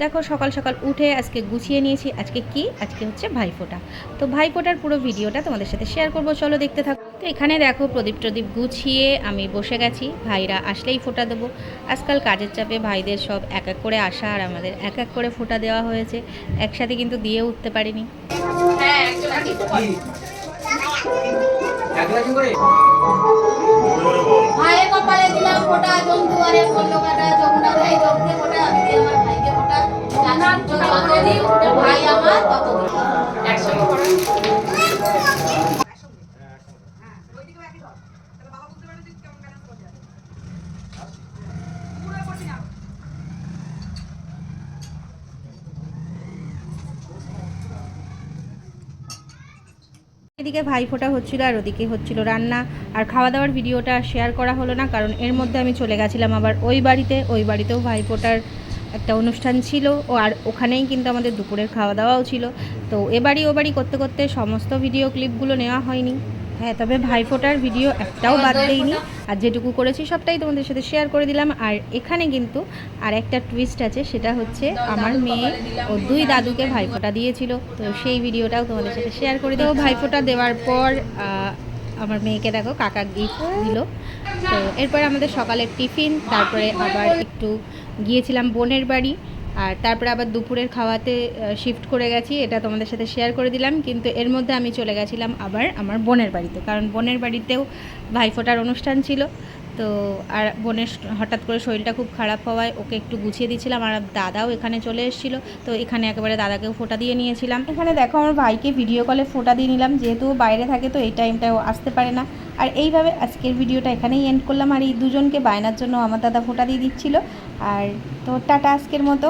দেখো সকাল সকাল উঠে আজকে গুছিয়ে নিয়েছি। আজকে কি, আজকে হচ্ছে ভাইফোঁটা। তো ভাইফোঁটার পুরো ভিডিওটা তোমাদের সাথে শেয়ার করব, চলো দেখতে থাকো। তো এখানে দেখো প্রদীপ টদীপ গুছিয়ে আমি বসে গেছি, ভাইরা আসলেই ফোঁটা দেবো। আজকাল কাজের চাপে ভাইদের সব এক এক করে আসা আর আমাদের এক এক করে ফোঁটা দেওয়া হয়েছে, একসাথে কিন্তু দিয়ে উঠতে পারিনি। ভাইয়ের কপালে দিলাম ফোঁটা, জমদুয়ারে পড়লো কাটা, যমুনা ভাই জমতে ফোঁটা, আমি দিয়ে আমার ভাইকে ফোঁটা। যতদিন ভাই আমার ততদিন একসঙ্গে ফোঁটা। এদিকে ভাইফোঁটা হচ্ছিল আর ওদিকে হচ্ছিল রান্না। আর খাওয়া দাওয়ার ভিডিওটা শেয়ার করা হলো না, কারণ এর মধ্যে আমি চলে গেছিলাম আবার ওই বাড়িতেও ভাইফোঁটার একটা অনুষ্ঠান ছিল, আর ওখানেই কিন্তু আমাদের দুপুরের খাওয়া দাওয়াও ছিল। তো এবাড়ি ওবাড়ি করতে করতে সমস্ত ভিডিও ক্লিপগুলো নেওয়া হয়নি। হ্যাঁ, তবে ভাইফোঁটার ভিডিও একটাও বাদ দেইনি, আর যেটুকু করেছি সবটাই তোমাদের সাথে শেয়ার করে দিলাম। আর এখানে কিন্তু আর একটা টুইস্ট আছে, সেটা হচ্ছে আমার মেয়ে ও দুই দাদুকে ভাইফোঁটা দিয়েছিল, তো সেই ভিডিওটাও তোমাদের সাথে শেয়ার করে দেবো। ভাইফোঁটা দেওয়ার পর আমার মেয়েকে দেখো কাকা গিফট দিল। তো এরপরে আমাদের সকালের টিফিন, তারপরে আবার একটু গিয়েছিলাম বোনের বাড়ি, আর তারপরে আবার দুপুরের খাওয়াতে শিফট করে গেছি, এটা তোমাদের সাথে শেয়ার করে দিলাম। কিন্তু এর মধ্যে আমি চলে গেছিলাম আবার আমার বোনের বাড়িতে, কারণ বোনের বাড়িতেও ভাইফোঁটার অনুষ্ঠান ছিল। তো আর বোনের হঠাৎ করে শরীরটা খুব খারাপ হওয়ায় ওকে একটু গুছিয়ে দিয়েছিলাম, আর দাদাও এখানে চলে এসেছিলো, তো এখানে একেবারে দাদাকেও ফোঁটা দিয়ে নিয়েছিলাম। এখানে দেখো আমার ভাইকে ভিডিও কলে ফোঁটা দিয়ে নিলাম, যেহেতু বাইরে থাকে তো এই টাইমটাও আসতে পারে না। আর এইভাবে আজকের ভিডিওটা এখানেই এন্ড করলাম। আর এই দুজনকে বায়নার জন্য আমার দাদা ফোঁটা দিয়ে দিচ্ছিলো। আর তো টাটা আজকের মতো।